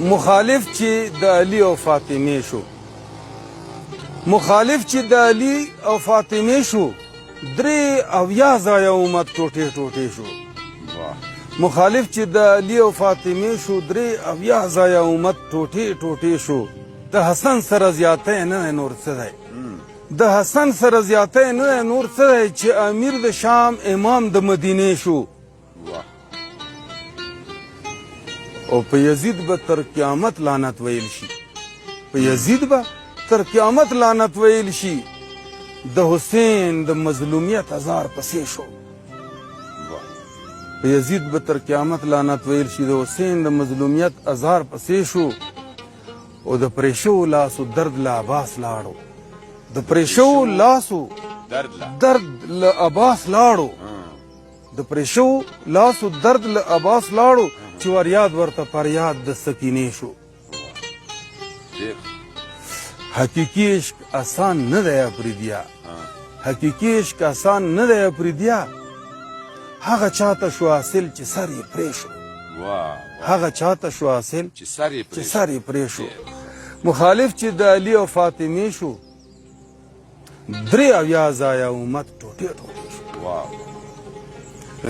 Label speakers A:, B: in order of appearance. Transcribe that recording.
A: مخالف چې د علي او فاطمې شو، مخالف چې د علي او فاطمې شو، 83 ځایه امت ټوټې ټوټې شو. مخالف چې د علي او فاطمې شو، 83 ځایه امت ټوټې ټوټې شو. د حسن سره زیاتی نه دی نور څه دی، د حسن سره زیاتی نه دی نور څه دی چې امیر د شام امام د مدینې شو. او په یزید به تر قیامت لعنت ویل شي، په یزید به تر قیامت لعنت ویل شي. د حسین د مظلومیت هزار پسې شو، په یزید به تر قیامت لعنت ویل شي. د حسین د مظلومیت هزار پسې شو. او د پریشو لاسو درد له عباس لاړو، د پریشو لاسو درد له عباس لاړو، د پریشو لاسو درد له عباس لاړو چې وریاد ورته فریاد د سکینې شو. حقیقي عشق آسان نه دی اپریدیا، حقیقي عشق آسان نه دی اپریدیا. هغه چاته شو حاصل چې سر یې پرې شو، هغه چاته شو حاصل چې سر یې پرې شو. مخالف چې د علي او فاطمې شو، 83 ځایه امت ټوټې ټوټې شو.